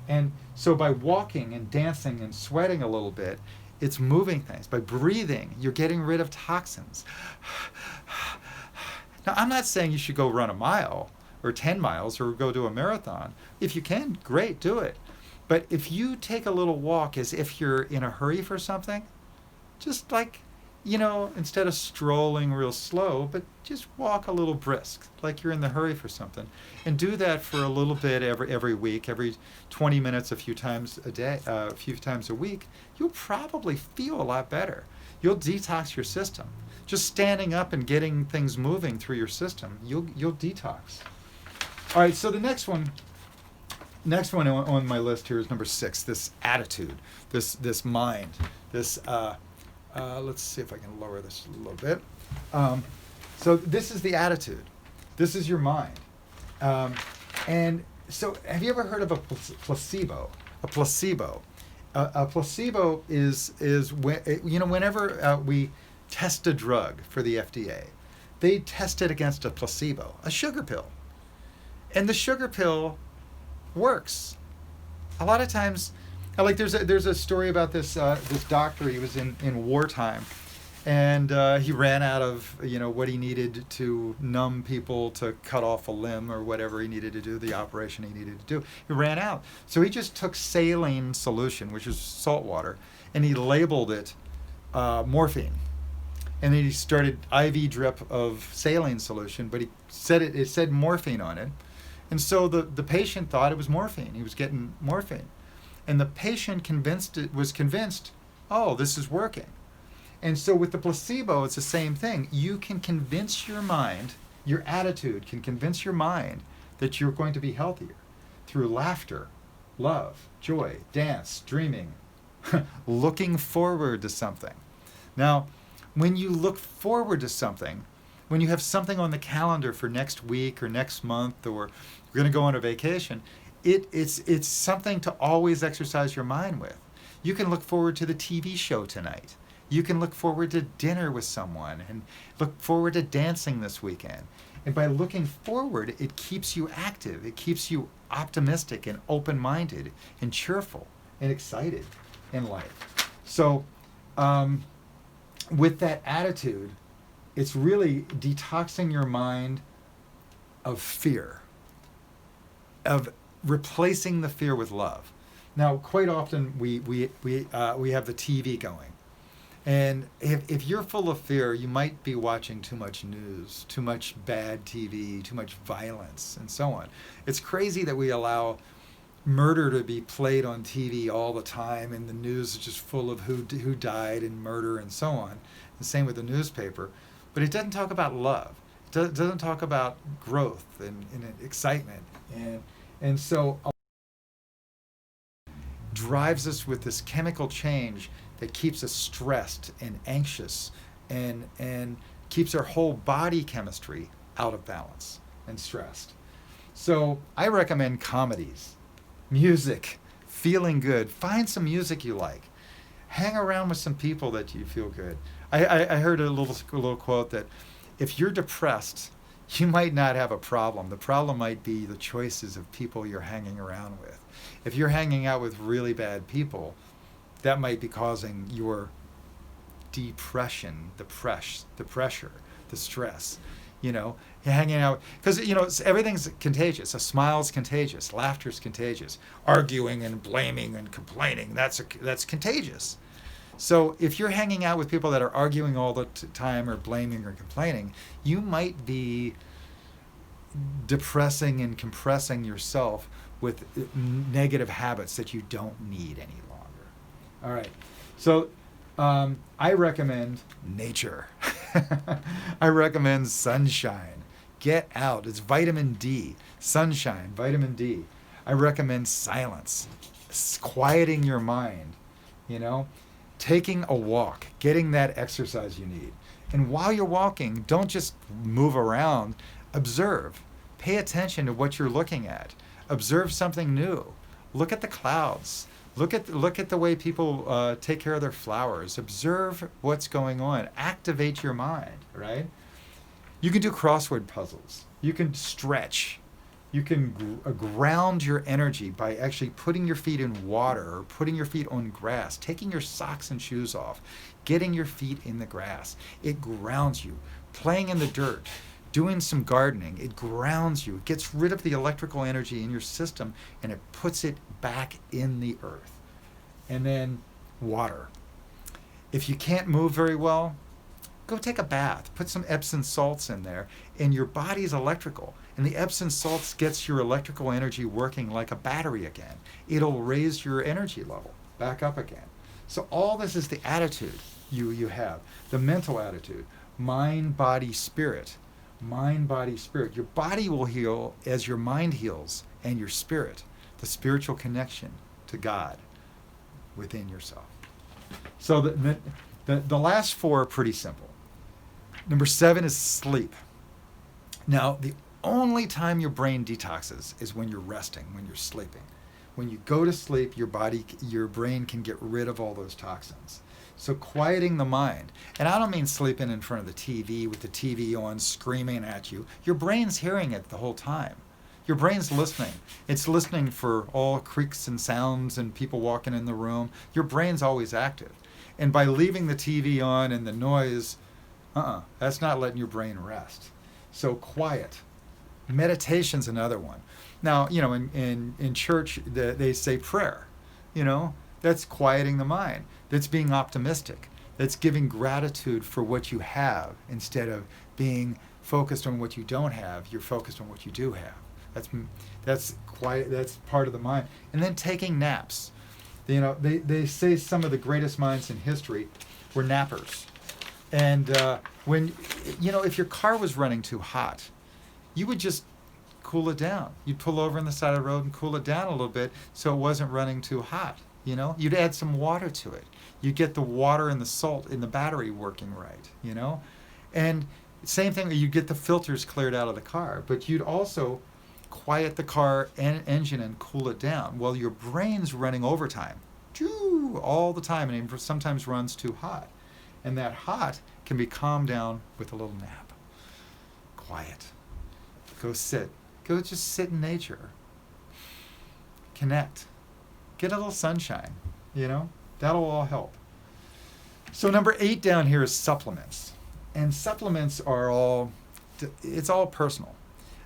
And so by walking and dancing and sweating a little bit, it's moving things. By breathing, you're getting rid of toxins. Now, I'm not saying you should go run a mile or 10 miles or go do a marathon. If you can, great, do it. But if you take a little walk as if you're in a hurry for something, just like instead of strolling real slow, but just walk a little brisk, like you're in the hurry for something. And do that for a little bit every week, every 20 minutes, a few times a day, a few times a week. You'll probably feel a lot better. You'll detox your system. Just standing up and getting things moving through your system, you'll detox. All right, so the next one on my list here is number 6, this attitude, this mind, this let's see if I can lower this a little bit. So this is the attitude. This is your mind. And so have you ever heard of a placebo? A placebo. A placebo is whenever we test a drug for the FDA, they test it against a placebo, a sugar pill. And the sugar pill works. A lot of times, like there's a story about this doctor. He was in wartime, and he ran out of what he needed to numb people, to cut off a limb or whatever he needed to do, the operation he needed to do. He ran out, so he just took saline solution, which is salt water, and he labeled it morphine. And then he started IV drip of saline solution, but it said morphine on it. And so the patient thought it was morphine. He was getting morphine. And the patient was convinced, oh, this is working. And so with the placebo, it's the same thing. You can convince your mind, your attitude can convince your mind that you're going to be healthier through laughter, love, joy, dance, dreaming, looking forward to something. Now, when you look forward to something, when you have something on the calendar for next week or next month, or you're going to go on a vacation, it's something to always exercise your mind with. You can look forward to the TV show tonight. You can look forward to dinner with someone and look forward to dancing this weekend. And by looking forward, it keeps you active. It keeps you optimistic and open-minded and cheerful and excited in life. So, with that attitude, it's really detoxing your mind of fear, of replacing the fear with love. Now, quite often we have the TV going, and if you're full of fear, you might be watching too much news, too much bad TV, too much violence, and so on. It's crazy that we allow murder to be played on TV all the time, and the news is just full of who died and murder and so on. The same with the newspaper. But it doesn't talk about love. It doesn't talk about growth and excitement. And so drives us with this chemical change that keeps us stressed and anxious and keeps our whole body chemistry out of balance and stressed. So I recommend comedies, music, feeling good. Find some music you like. Hang around with some people that you feel good. I heard a little quote that if you're depressed, you might not have a problem. The problem might be the choices of people you're hanging around with. If you're hanging out with really bad people, that might be causing your depression, the pressure, the stress. You're hanging out because everything's contagious. A smile's contagious, laughter's contagious, arguing and blaming and complaining, that's contagious. So if you're hanging out with people that are arguing all the time or blaming or complaining, you might be depressing and compressing yourself with negative habits that you don't need any longer. All right. So I recommend nature. I recommend sunshine. Get out. It's vitamin D. Sunshine, vitamin D. I recommend silence. Quieting your mind, taking a walk, getting that exercise you need. And while you're walking, don't just move around. Observe. Pay attention to what you're looking at. Observe something new. Look at the clouds. Look at the way people take care of their flowers. Observe what's going on. Activate your mind, right? You can do crossword puzzles. You can stretch. You can ground your energy by actually putting your feet in water or putting your feet on grass, taking your socks and shoes off, getting your feet in the grass. It grounds you. Playing in the dirt, doing some gardening, it grounds you. It gets rid of the electrical energy in your system and it puts it back in the earth. And then water. If you can't move very well, Go take a bath. Put some Epsom salts in there, and your body's electrical. And the Epsom salts gets your electrical energy working like a battery again. It'll raise your energy level back up again. So all this is the attitude you have, the mental attitude, mind, body, spirit. Mind, body, spirit. Your body will heal as your mind heals, and your spirit, the spiritual connection to God within yourself. So the last four are pretty simple. Number 7 is sleep. Now, the only time your brain detoxes is when you're resting, when you're sleeping. When you go to sleep, your brain can get rid of all those toxins. So quieting the mind, and I don't mean sleeping in front of the TV with the TV on screaming at you. Your brain's hearing it the whole time. Your brain's listening. It's listening for all creaks and sounds and people walking in the room. Your brain's always active. And by leaving the TV on and the noise, that's not letting your brain rest. So quiet. Meditation's another one. Now, in church, they say prayer. That's quieting the mind. That's being optimistic. That's giving gratitude for what you have instead of being focused on what you don't have. You're focused on what you do have. That's quiet. That's part of the mind. And then taking naps. They say some of the greatest minds in history were nappers. And if your car was running too hot, you would just cool it down. You'd pull over on the side of the road and cool it down a little bit so it wasn't running too hot. You'd add some water to it. You'd get the water and the salt in the battery working right. And same thing, you get the filters cleared out of the car, but you'd also quiet the car engine and cool it down. Well, your brain's running overtime all the time, and it sometimes runs too hot. And that hot can be calmed down with a little nap. Quiet. Go sit. Go just sit in nature. Connect. Get a little sunshine. That'll all help. So number 8 down here is supplements. And supplements it's all personal.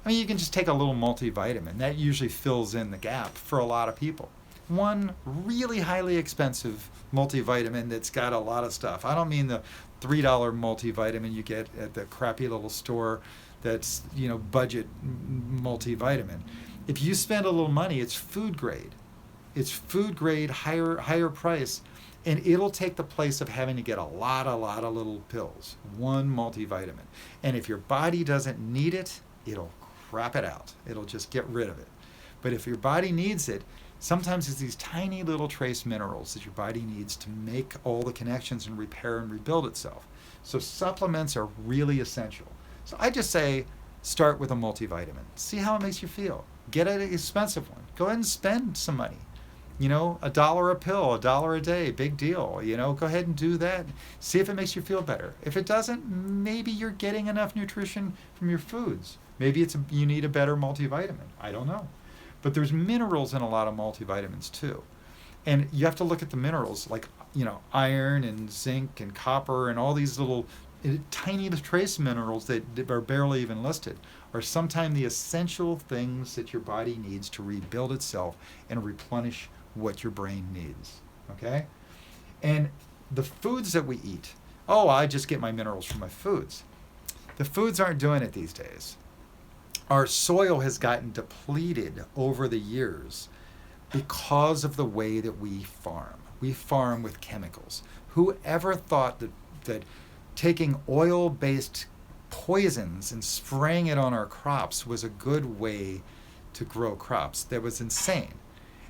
I mean, you can just take a little multivitamin. That usually fills in the gap for a lot of people. One really highly expensive multivitamin that's got a lot of stuff. I don't mean the $3 multivitamin you get at the crappy little store that's, budget multivitamin. If you spend a little money, it's food grade. It's food grade, higher price, and it'll take the place of having to get a lot of little pills. One multivitamin. And if your body doesn't need it, it'll crap it out. It'll just get rid of it. But if your body needs it, sometimes it's these tiny little trace minerals that your body needs to make all the connections and repair and rebuild itself. So supplements are really essential. So I just say start with a multivitamin. See how it makes you feel. Get an expensive one. Go ahead and spend some money. $1 a pill, $1 a day, big deal. Go ahead and do that. See if it makes you feel better. If it doesn't, maybe you're getting enough nutrition from your foods. Maybe you need a better multivitamin. I don't know. But there's minerals in a lot of multivitamins too. And you have to look at the minerals like, iron and zinc and copper and all these little tiny trace minerals that are barely even listed are sometimes the essential things that your body needs to rebuild itself and replenish what your brain needs. Okay? And the foods that we eat, I just get my minerals from my foods. The foods aren't doing it these days. Our soil has gotten depleted over the years because of the way that we farm. We farm with chemicals. Whoever thought that taking oil-based poisons and spraying it on our crops was a good way to grow crops? That was insane.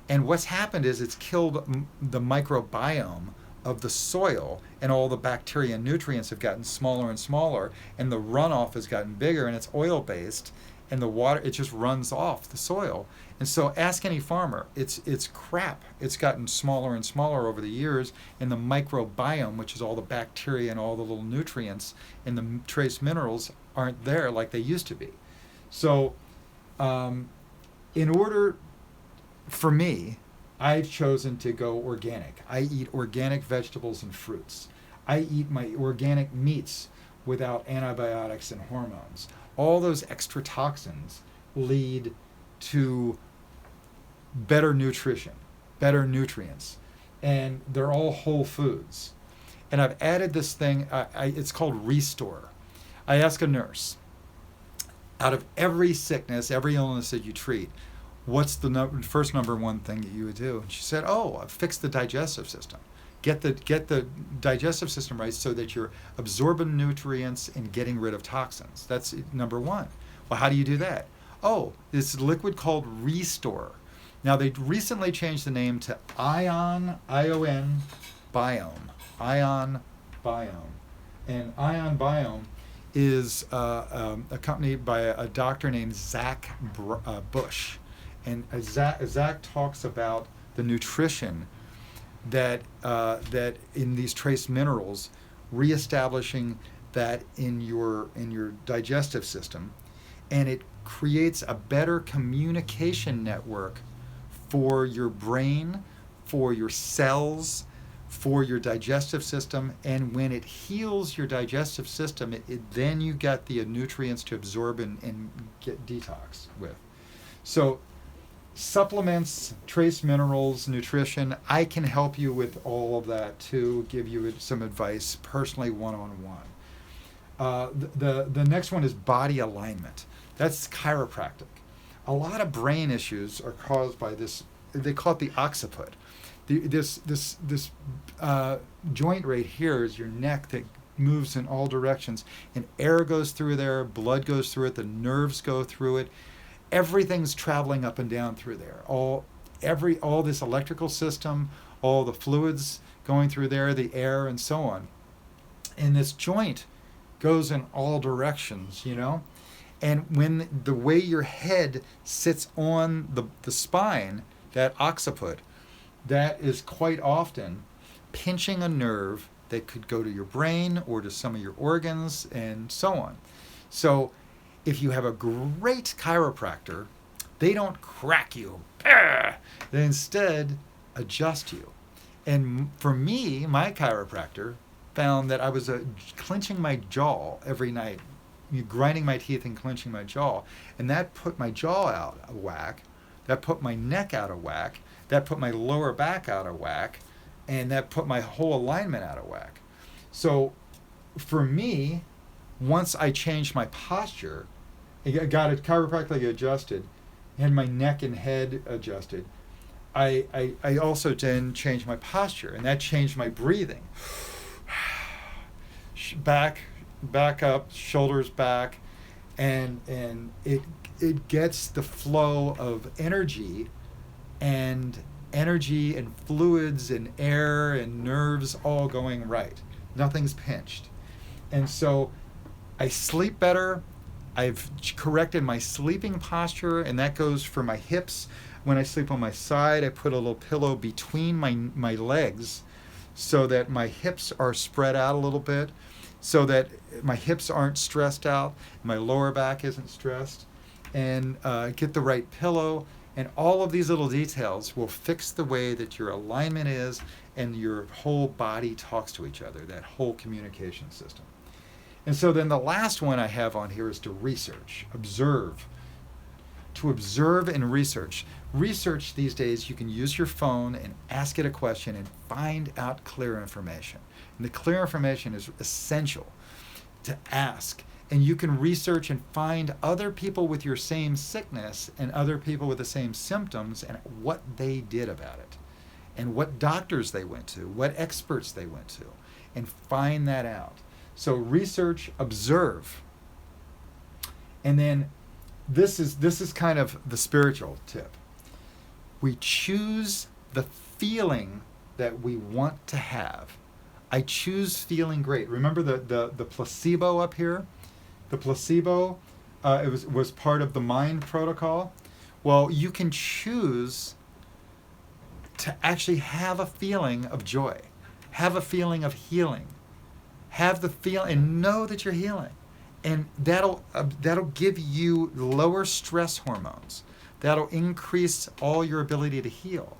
And what's happened is it's killed the microbiome of the soil, and all the bacteria and nutrients have gotten smaller and smaller, and the runoff has gotten bigger, and it's oil-based. And the water, it just runs off the soil. And so ask any farmer, it's crap. It's gotten smaller and smaller over the years, and the microbiome, which is all the bacteria and all the little nutrients and the trace minerals, aren't there like they used to be. So in order, for me, I've chosen to go organic. I eat organic vegetables and fruits. I eat my organic meats without antibiotics and hormones. All those extra toxins lead to better nutrition, better nutrients, and they're all whole foods. And I've added this thing, it's called Restore. I ask a nurse, out of every sickness, every illness that you treat, what's the first number one thing that you would do? And she said, oh, fix the digestive system. Get the digestive system right so that you're absorbing nutrients and getting rid of toxins. That's number one. Well, how do you do that? Oh, this liquid called Restore. Now, they recently changed the name to Ion Biome. Ion Biome. And Ion Biome is accompanied by a doctor named Zach Bush. And Zach talks about the nutrition that in these trace minerals, reestablishing that in your digestive system, and it creates a better communication network for your brain, for your cells, for your digestive system. And when it heals your digestive system, then you get the nutrients to absorb and get detox with. So supplements, trace minerals, nutrition, I can help you with all of that too, give you some advice personally one-on-one. The next one is body alignment. That's chiropractic. A lot of brain issues are caused by this, they call it the occiput. This joint right here is your neck that moves in all directions, and air goes through there, blood goes through it, the nerves go through it. Everything's traveling up and down through there. All this electrical system, all the fluids going through there, the air and so on. And this joint goes in all directions, you know? And when the way your head sits on the spine, that occiput, that is quite often pinching a nerve that could go to your brain or to some of your organs and so on. So if you have a great chiropractor, they don't crack you. They instead adjust you. And for me, my chiropractor found that I was clenching my jaw every night, grinding my teeth and clenching my jaw. And that put my jaw out of whack. That put my neck out of whack. That put my lower back out of whack. And that put my whole alignment out of whack. So for me, once I changed my posture, I got it chiropractically adjusted, had my neck and head adjusted, I also then changed my posture, and that changed my breathing. Back up, shoulders back, and it gets the flow of energy and fluids and air and nerves all going right. Nothing's pinched. And so I sleep better. I've corrected my sleeping posture, and that goes for my hips. When I sleep on my side, I put a little pillow between my legs so that my hips are spread out a little bit, so that my hips aren't stressed out, my lower back isn't stressed, and get the right pillow. And all of these little details will fix the way that your alignment is and your whole body talks to each other, that whole communication system. And so then the last one I have on here is to research, observe. To observe and research. Research these days, you can use your phone and ask it a question and find out clear information. And the clear information is essential to ask. And you can research and find other people with your same sickness and other people with the same symptoms and what they did about it, and what doctors they went to, what experts they went to, and find that out. So research, observe. And then this is kind of the spiritual tip. We choose the feeling that we want to have. I choose feeling great. Remember the placebo up here? The placebo it was part of the mind protocol. Well, you can choose to actually have a feeling of joy, have a feeling of healing, have the feel and know that you're healing, and that'll give you lower stress hormones. That'll increase all your ability to heal.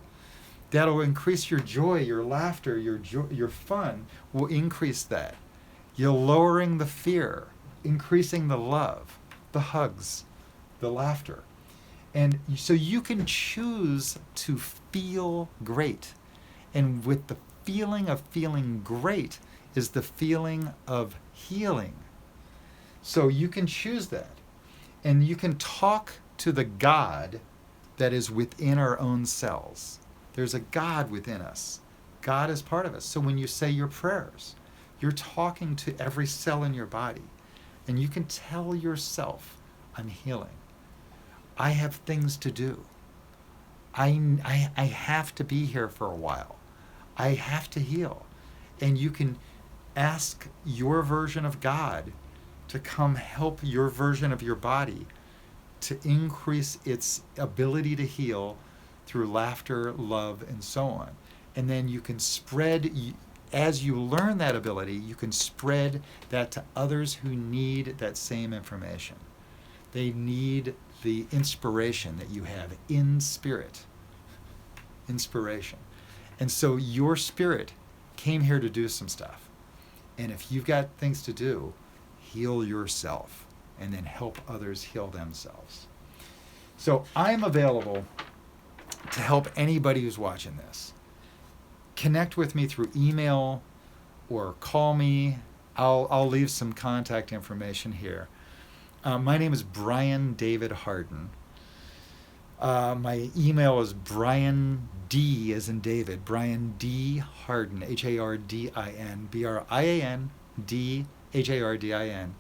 That'll increase your joy, your laughter, your fun will increase that. You're lowering the fear, increasing the love, the hugs, the laughter. And so you can choose to feel great. And with the feeling of feeling great, is the feeling of healing. So you can choose that. And you can talk to the God that is within our own cells. There's a God within us. God is part of us. So when you say your prayers, you're talking to every cell in your body. And you can tell yourself, I'm healing. I have things to do. I have to be here for a while. I have to heal. And you can ask your version of God to come help your version of your body to increase its ability to heal through laughter, love, and so on. And then you can spread, as you learn that ability, you can spread that to others who need that same information. They need the inspiration that you have in spirit. Inspiration. And so your spirit came here to do some stuff. And if you've got things to do, heal yourself and then help others heal themselves. So I'm available to help anybody who's watching this. Connect with me through email or call me. I'll leave some contact information here. My name is Brian David Hardin. My email is Brian D as in David, Brian D Hardin, Hardin, Brian D Hardin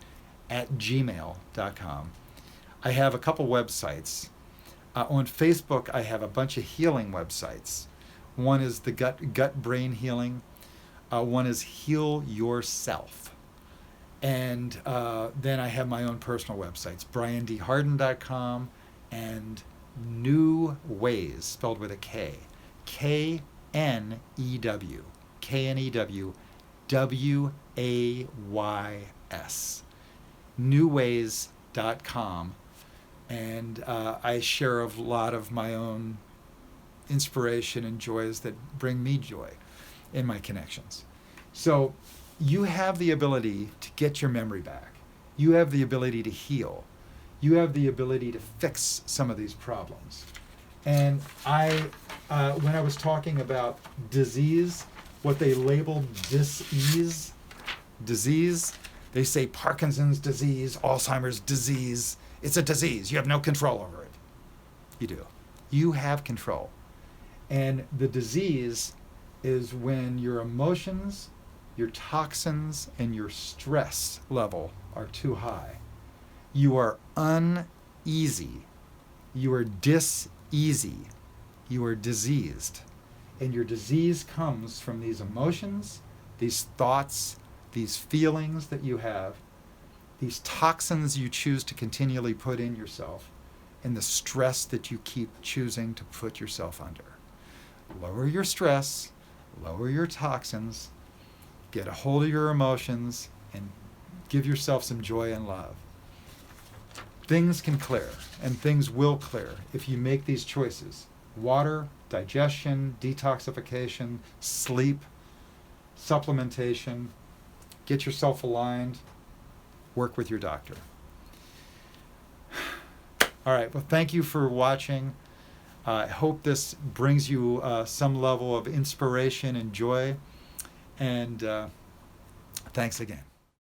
@gmail.com. I have a couple websites. On Facebook, I have a bunch of healing websites. One is the gut brain healing. One is Heal Yourself. And then I have my own personal websites, briandhardin.com and New Ways, spelled with a K. Knew, Ways, newways.com. And I share a lot of my own inspiration and joys that bring me joy in my connections. So you have the ability to get your memory back. You have the ability to heal. You have the ability to fix some of these problems. And when I was talking about disease, what they labeled disease, they say Parkinson's disease, Alzheimer's disease. It's a disease. You have no control over it. You do. You have control. And the disease is when your emotions, your toxins, and your stress level are too high. You are uneasy. You are dis-easy. You are diseased. And your disease comes from these emotions, these thoughts, these feelings that you have, these toxins you choose to continually put in yourself, and the stress that you keep choosing to put yourself under. Lower your stress, lower your toxins, get a hold of your emotions, and give yourself some joy and love. Things can clear, and things will clear if you make these choices. Water, digestion, detoxification, sleep, supplementation, get yourself aligned, work with your doctor. All right, well, thank you for watching. I hope this brings you some level of inspiration and joy, and thanks again.